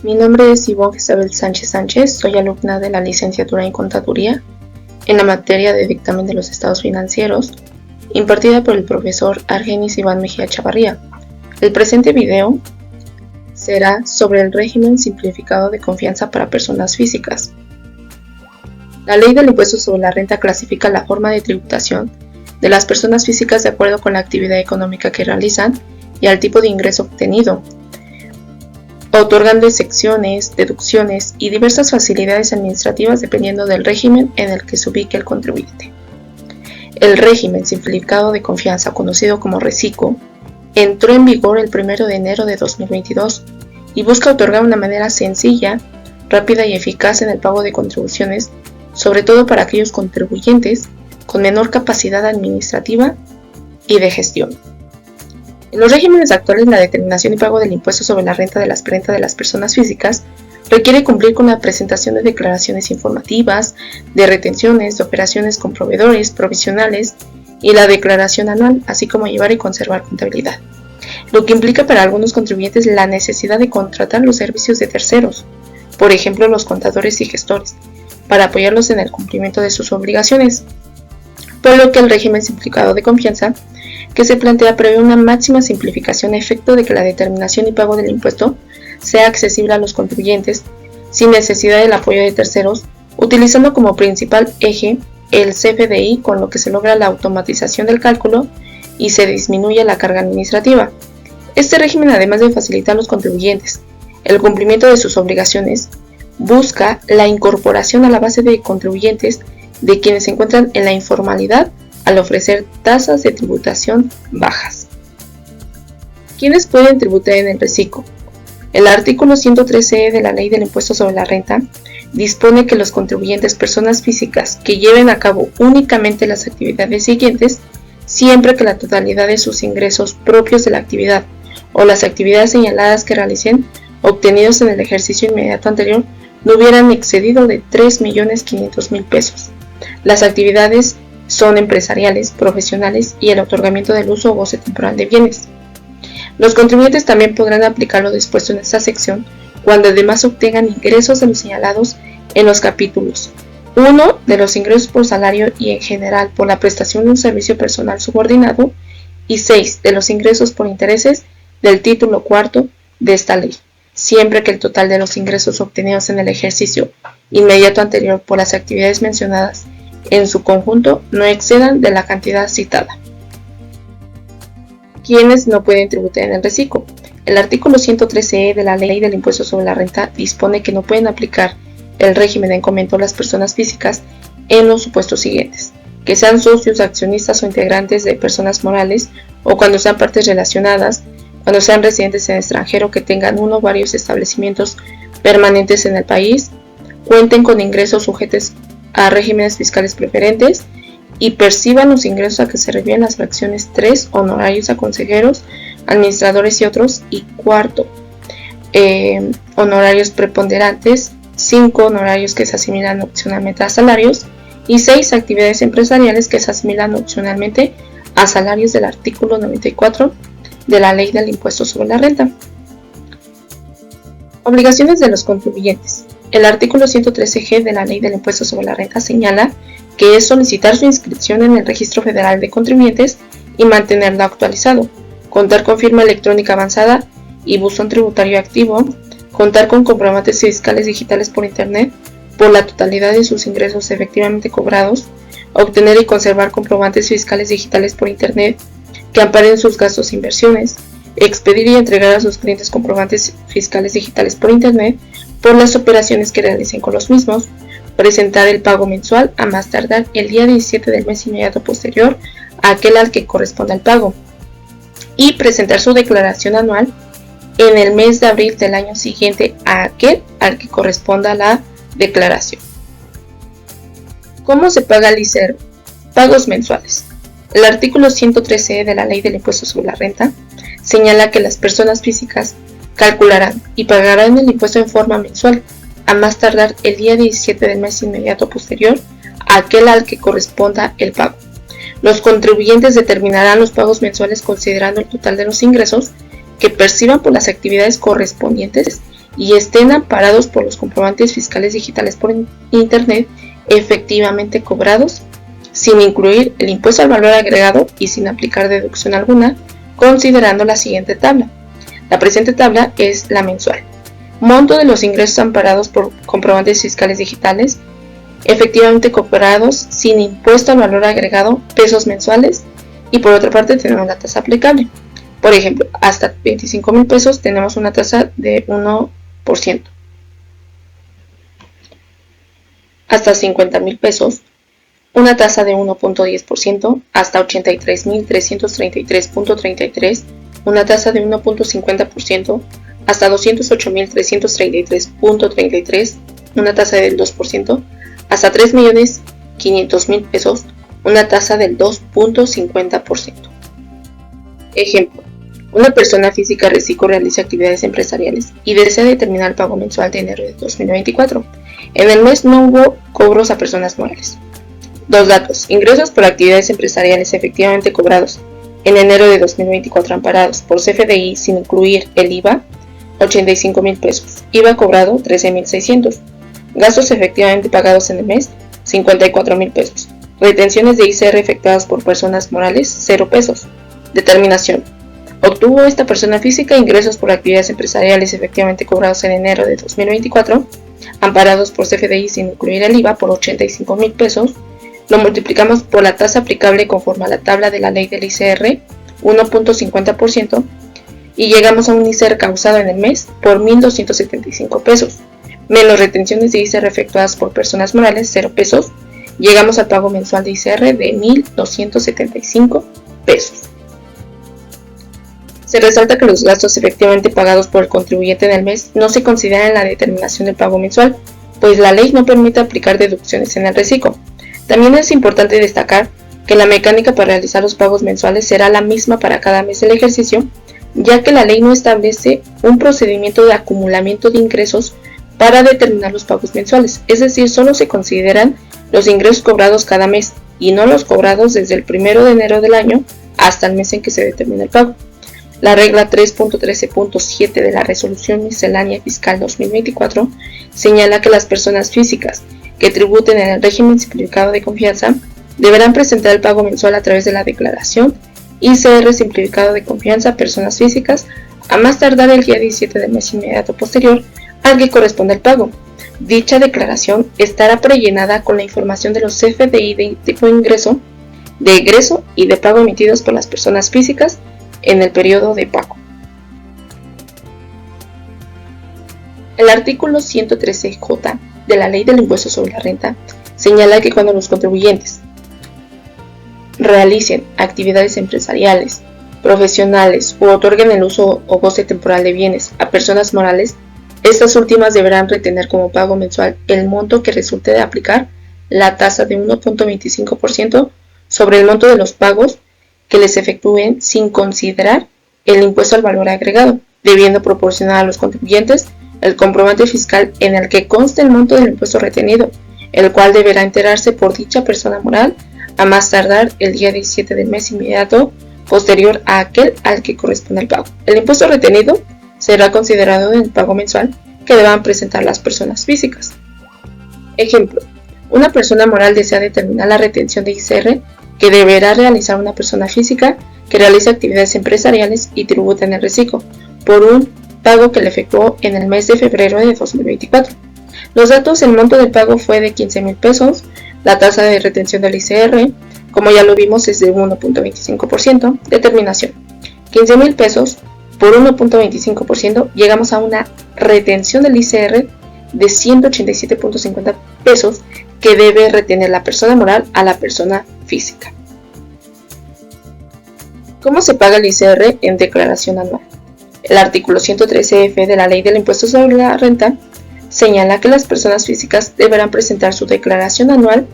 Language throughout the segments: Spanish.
Mi nombre es Ivonne Isabel Sánchez Sánchez, soy alumna de la licenciatura en Contaduría en la materia de dictamen de los estados financieros, impartida por el profesor Argenis Iván Mejía Chavarría. El presente video será sobre el régimen simplificado de confianza para personas físicas. La ley del impuesto sobre la renta clasifica la forma de tributación de las personas físicas de acuerdo con la actividad económica que realizan y al tipo de ingreso obtenido, otorgando excepciones, deducciones y diversas facilidades administrativas dependiendo del régimen en el que se ubique el contribuyente. El régimen simplificado de confianza, conocido como RECICO, entró en vigor el 1 de enero de 2022 y busca otorgar una manera sencilla, rápida y eficaz en el pago de contribuciones, sobre todo para aquellos contribuyentes con menor capacidad administrativa y de gestión. En los regímenes actuales, la determinación y pago del impuesto sobre la renta de las personas físicas requiere cumplir con la presentación de declaraciones informativas, de retenciones, de operaciones con proveedores, provisionales y la declaración anual, así como llevar y conservar contabilidad, lo que implica para algunos contribuyentes la necesidad de contratar los servicios de terceros, por ejemplo los contadores y gestores, para apoyarlos en el cumplimiento de sus obligaciones, por lo que el régimen simplificado de confianza que se plantea prevé una máxima simplificación a efecto de que la determinación y pago del impuesto sea accesible a los contribuyentes sin necesidad del apoyo de terceros, utilizando como principal eje el CFDI, con lo que se logra la automatización del cálculo y se disminuye la carga administrativa. Este régimen, además de facilitar a los contribuyentes el cumplimiento de sus obligaciones, busca la incorporación a la base de contribuyentes de quienes se encuentran en la informalidad al ofrecer tasas de tributación bajas. ¿Quiénes pueden tributar en el RECICO? El artículo 113 de la Ley del Impuesto sobre la Renta dispone que los contribuyentes personas físicas que lleven a cabo únicamente las actividades siguientes, siempre que la totalidad de sus ingresos propios de la actividad o las actividades señaladas que realicen, obtenidos en el ejercicio inmediato anterior, no hubieran excedido de 3.500.000 pesos. Las actividades son empresariales, profesionales y el otorgamiento del uso o goce temporal de bienes. Los contribuyentes también podrán aplicar lo dispuesto en esta sección cuando además obtengan ingresos de los señalados en los capítulos 1 de los ingresos por salario y en general por la prestación de un servicio personal subordinado y 6 de los ingresos por intereses del título cuarto de esta ley, siempre que el total de los ingresos obtenidos en el ejercicio inmediato anterior por las actividades mencionadas en su conjunto no excedan de la cantidad citada. ¿Quiénes no pueden tributar en el RECICO? El artículo 113e de la Ley del Impuesto sobre la Renta dispone que no pueden aplicar el régimen de encomendamiento a las personas físicas en los supuestos siguientes: que sean socios, accionistas o integrantes de personas morales, o cuando sean partes relacionadas, cuando sean residentes en el extranjero, que tengan uno o varios establecimientos permanentes en el país, cuenten con ingresos sujetos a regímenes fiscales preferentes y perciban los ingresos a que se refieren las fracciones 3, honorarios a consejeros, administradores y otros, y cuarto, honorarios preponderantes, 5, honorarios que se asimilan opcionalmente a salarios, y 6, actividades empresariales que se asimilan opcionalmente a salarios del artículo 94 de la Ley del Impuesto sobre la Renta. Obligaciones de los contribuyentes. El artículo 113G de la Ley del Impuesto sobre la Renta señala que es solicitar su inscripción en el Registro Federal de Contribuyentes y mantenerlo actualizado, contar con firma electrónica avanzada y buzón tributario activo, contar con comprobantes fiscales digitales por Internet por la totalidad de sus ingresos efectivamente cobrados, obtener y conservar comprobantes fiscales digitales por Internet que amparen sus gastos e inversiones, expedir y entregar a sus clientes comprobantes fiscales digitales por Internet por las operaciones que realicen con los mismos, presentar el pago mensual a más tardar el día 17 del mes inmediato posterior a aquel al que corresponda el pago, y presentar su declaración anual en el mes de abril del año siguiente a aquel al que corresponda la declaración. ¿Cómo se paga el ISER? Pagos mensuales. El artículo 113 de la Ley del Impuesto sobre la Renta señala que las personas físicas calcularán y pagarán el impuesto en forma mensual, a más tardar el día 17 del mes inmediato posterior a aquel al que corresponda el pago. Los contribuyentes determinarán los pagos mensuales considerando el total de los ingresos que perciban por las actividades correspondientes y estén amparados por los comprobantes fiscales digitales por Internet efectivamente cobrados, sin incluir el impuesto al valor agregado y sin aplicar deducción alguna, considerando la siguiente tabla. La presente tabla es la mensual. Monto de los ingresos amparados por comprobantes fiscales digitales efectivamente cobrados sin impuesto al valor agregado, pesos mensuales, y por otra parte tenemos la tasa aplicable. Por ejemplo, hasta 25,000 pesos tenemos una tasa de 1%. Hasta 50,000 pesos, una tasa de 1.10%, hasta 83,333.33, una tasa de 1.50%, hasta 208,333.33, una tasa del 2%, hasta 3,500,000 pesos, una tasa del 2.50%. Ejemplo, una persona física reciclo realiza actividades empresariales y desea determinar el pago mensual de enero de 2024. En el mes no hubo cobros a personas morales. Dos datos: ingresos por actividades empresariales efectivamente cobrados en enero de 2024 amparados por CFDI sin incluir el IVA, 85,000 pesos. IVA cobrado, 13,600. Gastos efectivamente pagados en el mes, 54,000 pesos. Retenciones de ICR efectuadas por personas morales, 0 pesos. Determinación: obtuvo esta persona física ingresos por actividades empresariales efectivamente cobrados en enero de 2024, amparados por CFDI sin incluir el IVA, por 85,000 pesos. Lo multiplicamos por la tasa aplicable conforme a la tabla de la ley del ICR, 1.50%, y llegamos a un ICR causado en el mes por 1,275 pesos, menos retenciones de ICR efectuadas por personas morales, 0 pesos, llegamos al pago mensual de ICR de 1,275 pesos. Se resalta que los gastos efectivamente pagados por el contribuyente en el mes no se consideran en la determinación del pago mensual, pues la ley no permite aplicar deducciones en el reciclo. También es importante destacar que la mecánica para realizar los pagos mensuales será la misma para cada mes del ejercicio, ya que la ley no establece un procedimiento de acumulamiento de ingresos para determinar los pagos mensuales, es decir, solo se consideran los ingresos cobrados cada mes y no los cobrados desde el 1 de enero del año hasta el mes en que se determina el pago. La regla 3.13.7 de la Resolución Miscelánea Fiscal 2024 señala que las personas físicas que tributen en el régimen simplificado de confianza deberán presentar el pago mensual a través de la declaración ICR simplificado de confianza a personas físicas a más tardar el día 17 del mes inmediato posterior al que corresponde el pago. Dicha declaración estará prellenada con la información de los CFDI de tipo de ingreso, de egreso y de pago emitidos por las personas físicas en el periodo de pago. El artículo 113J de la Ley del Impuesto sobre la Renta señala que cuando los contribuyentes realicen actividades empresariales, profesionales u otorguen el uso o goce temporal de bienes a personas morales, estas últimas deberán retener como pago mensual el monto que resulte de aplicar la tasa de 1.25% sobre el monto de los pagos que les efectúen sin considerar el impuesto al valor agregado, debiendo proporcionar a los contribuyentes el comprobante fiscal en el que conste el monto del impuesto retenido, el cual deberá enterarse por dicha persona moral a más tardar el día 17 del mes inmediato posterior a aquel al que corresponde el pago. El impuesto retenido será considerado en el pago mensual que deban presentar las personas físicas. Ejemplo: una persona moral desea determinar la retención de ICR que deberá realizar una persona física que realiza actividades empresariales y tributa en el reciclo por un pago que le efectuó en el mes de febrero de 2024. Los datos: el monto del pago fue de 15,000 pesos, la tasa de retención del ICR, como ya lo vimos, es de 1.25%, determinación: 15,000 pesos por 1.25%, llegamos a una retención del ICR de 187.50 pesos que debe retener la persona moral a la persona física. ¿Cómo se paga el ICR en declaración anual? El artículo 113F de la Ley del Impuesto sobre la Renta señala que las personas físicas deberán presentar su declaración anual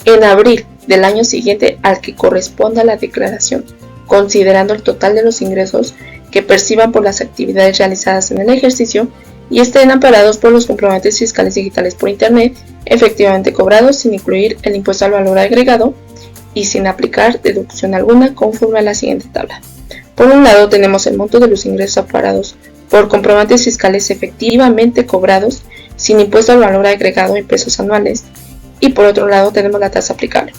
en abril del año siguiente al que corresponda la declaración, considerando el total de los ingresos que perciban por las actividades realizadas en el ejercicio y estén amparados por los comprobantes fiscales digitales por Internet efectivamente cobrados sin incluir el impuesto al valor agregado y sin aplicar deducción alguna conforme a la siguiente tabla. Por un lado tenemos el monto de los ingresos amparados por comprobantes fiscales efectivamente cobrados sin impuesto al valor agregado en pesos anuales. Y por otro lado tenemos la tasa aplicable.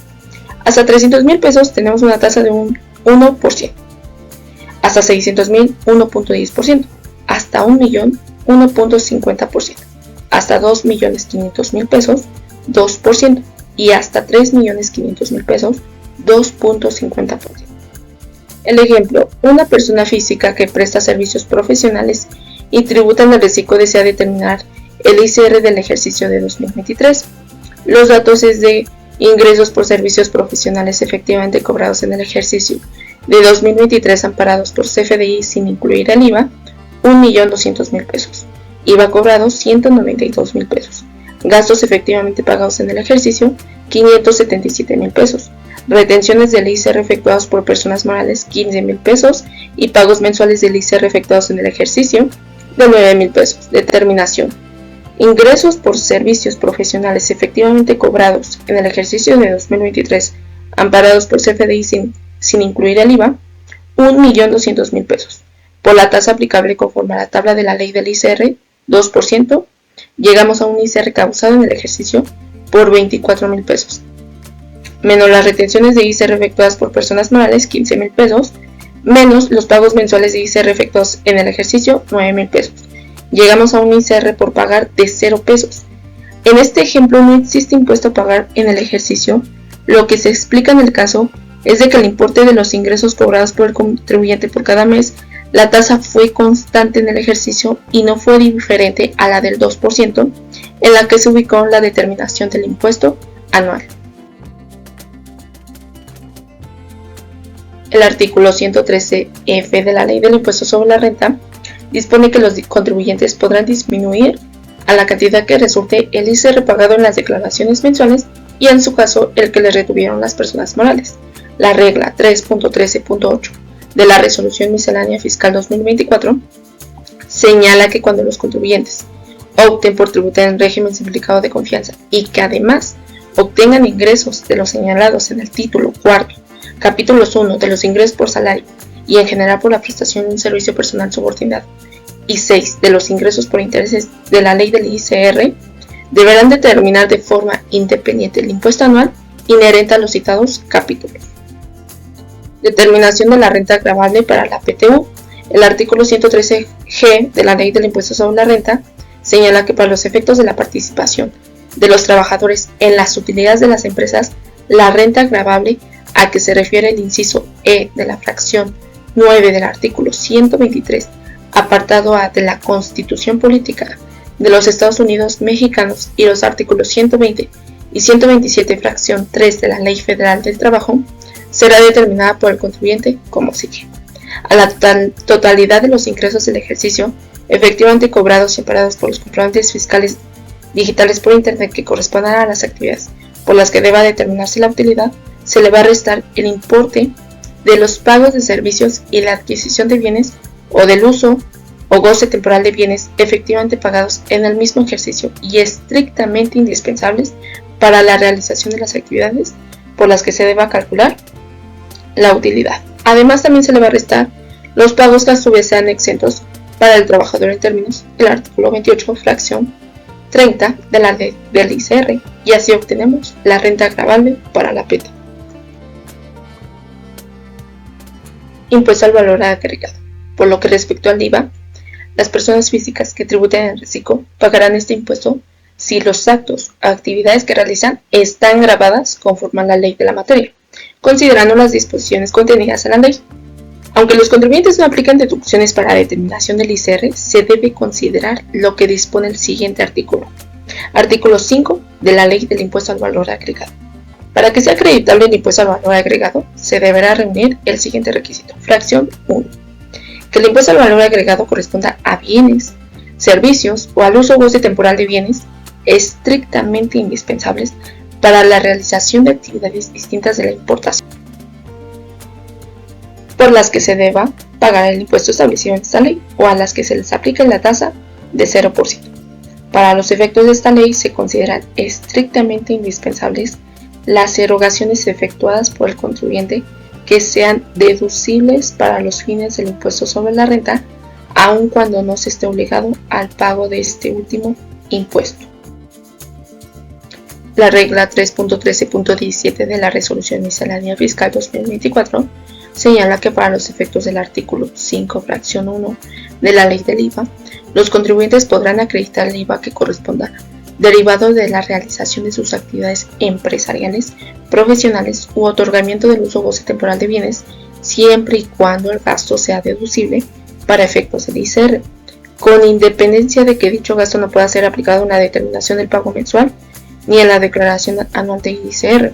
Hasta 300,000 pesos tenemos una tasa de un 1%. Hasta 600,000, 1.10%. Hasta 1,000,000, 1.50%. Hasta 2,500,000 pesos, 2%. Y hasta 3,500,000 pesos, 2.50%. El ejemplo, una persona física que presta servicios profesionales y tributa en el reciclo desea determinar el ICR del ejercicio de 2023. Los datos es de ingresos por servicios profesionales efectivamente cobrados en el ejercicio de 2023 amparados por CFDI sin incluir el IVA, 1,200,000 pesos. IVA cobrado, 192,000 pesos. Gastos efectivamente pagados en el ejercicio, 577,000 pesos. Retenciones del ICR efectuados por personas morales, 15,000 pesos. Y pagos mensuales del ICR efectuados en el ejercicio, de 9,000 pesos. Determinación. Ingresos por servicios profesionales efectivamente cobrados en el ejercicio de 2023, amparados por CFDI sin incluir el IVA, 1,200,000 pesos. Por la tasa aplicable conforme a la tabla de la ley del ICR, 2%, llegamos a un ICR causado en el ejercicio por 24,000 pesos. Menos las retenciones de ICR efectuadas por personas morales, 15,000 pesos, menos los pagos mensuales de ICR efectuados en el ejercicio, 9,000 pesos. Llegamos a un ICR por pagar de 0 pesos. En este ejemplo no existe impuesto a pagar en el ejercicio. Lo que se explica en el caso es de que el importe de los ingresos cobrados por el contribuyente por cada mes, la tasa fue constante en el ejercicio y no fue diferente a la del 2% en la que se ubicó la determinación del impuesto anual. El artículo 113F de la Ley del Impuesto sobre la Renta dispone que los contribuyentes podrán disminuir a la cantidad que resulte el ICR pagado en las declaraciones mensuales y en su caso el que le retuvieron las personas morales. La regla 3.13.8 de la Resolución Miscelánea Fiscal 2024 señala que cuando los contribuyentes opten por tributar en régimen simplificado de confianza y que además obtengan ingresos de los señalados en el título 4, capítulos 1 de los ingresos por salario y en general por la prestación de un servicio personal subordinado y 6 de los ingresos por intereses de la ley del ICR, deberán determinar de forma independiente el impuesto anual inherente a los citados capítulos. Determinación de la renta gravable para la PTU. El artículo 113G de la Ley del Impuesto sobre la Renta señala que para los efectos de la participación de los trabajadores en las utilidades de las empresas, la renta gravable a que se refiere el inciso E de la fracción 9 del artículo 123, apartado A de la Constitución Política de los Estados Unidos Mexicanos y los artículos 120 y 127 fracción 3 de la Ley Federal del Trabajo, será determinada por el contribuyente como sigue. A la totalidad de los ingresos del ejercicio efectivamente cobrados y separados por los comprobantes fiscales digitales por Internet que correspondan a las actividades por las que deba determinarse la utilidad, se le va a restar el importe de los pagos de servicios y la adquisición de bienes o del uso o goce temporal de bienes efectivamente pagados en el mismo ejercicio y estrictamente indispensables para la realización de las actividades por las que se deba calcular la utilidad. Además, también se le va a restar los pagos que a su vez sean exentos para el trabajador en términos del artículo 28, fracción 30 de la ley del ICR, y así obtenemos la renta gravable para la PT. Impuesto al valor agregado. Por lo que respecta al IVA, las personas físicas que tributen en reciclo pagarán este impuesto si los actos o actividades que realizan están gravadas conforme a la ley de la materia, considerando las disposiciones contenidas en la ley. Aunque los contribuyentes no aplican deducciones para la determinación del ICR, se debe considerar lo que dispone el siguiente artículo. Artículo 5 de la Ley del Impuesto al Valor Agregado. Para que sea acreditable el impuesto al valor agregado, se deberá reunir el siguiente requisito. Fracción 1. Que el impuesto al valor agregado corresponda a bienes, servicios o al uso o goce temporal de bienes estrictamente indispensables para la realización de actividades distintas de la importación, por las que se deba pagar el impuesto establecido en esta ley o a las que se les aplique la tasa de 0%. Para los efectos de esta ley se consideran estrictamente indispensables las erogaciones efectuadas por el contribuyente que sean deducibles para los fines del impuesto sobre la renta aun cuando no se esté obligado al pago de este último impuesto. La regla 3.13.17 de la Resolución Miscelánea Fiscal 2024 señala que para los efectos del artículo 5, fracción 1 de la Ley del IVA, los contribuyentes podrán acreditar el IVA que corresponda derivado de la realización de sus actividades empresariales, profesionales u otorgamiento del uso o goce temporal de bienes, siempre y cuando el gasto sea deducible para efectos del ICR, con independencia de que dicho gasto no pueda ser aplicado en la determinación del pago mensual ni en la declaración anual de ICR.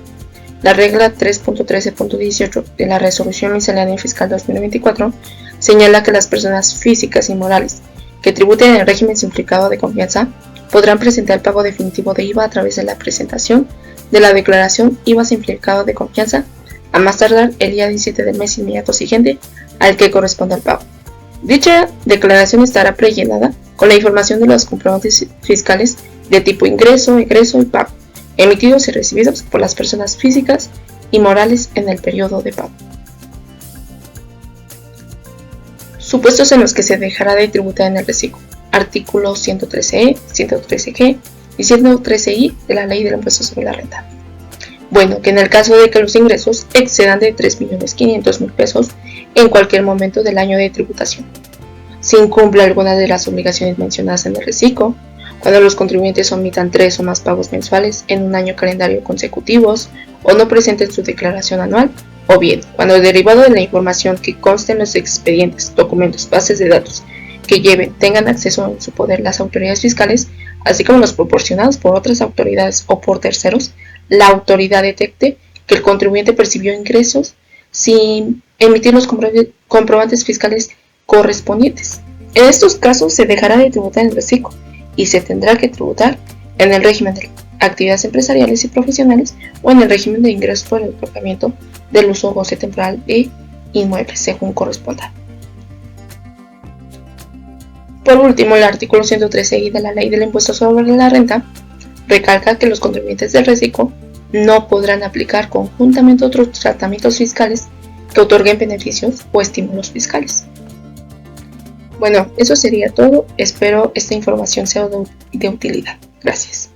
La regla 3.13.18 de la Resolución Miscelánea Fiscal 2024 señala que las personas físicas y morales que tributen en el régimen simplificado de confianza podrán presentar el pago definitivo de IVA a través de la presentación de la declaración IVA simplificado de confianza a más tardar el día 17 del mes inmediato siguiente al que corresponda el pago. Dicha declaración estará prellenada con la información de los comprobantes fiscales de tipo ingreso, egreso y pago, emitidos y recibidos por las personas físicas y morales en el periodo de pago. Supuestos en los que se dejará de tributar en el reciclo. Artículos 113E, 113G y 113I de la Ley del Impuesto sobre la Renta. Bueno, que en el caso de que los ingresos excedan de 3.500.000 pesos en cualquier momento del año de tributación, si incumple alguna de las obligaciones mencionadas en el reciclo, cuando los contribuyentes omitan 3 o más pagos mensuales en un año calendario consecutivos o no presenten su declaración anual, o bien cuando el derivado de la información que conste en los expedientes, documentos, bases de datos que tengan acceso en su poder las autoridades fiscales, así como los proporcionados por otras autoridades o por terceros, la autoridad detecte que el contribuyente percibió ingresos sin emitir los comprobantes fiscales correspondientes. En estos casos se dejará de tributar en el reciclo y se tendrá que tributar en el régimen de actividades empresariales y profesionales o en el régimen de ingresos por el otorgamiento del uso o goce temporal de inmuebles, según corresponda. Por último, el artículo 113I de la Ley del Impuesto sobre la Renta recalca que los contribuyentes del reciclo no podrán aplicar conjuntamente otros tratamientos fiscales que otorguen beneficios o estímulos fiscales. Bueno, eso sería todo. Espero esta información sea de utilidad. Gracias.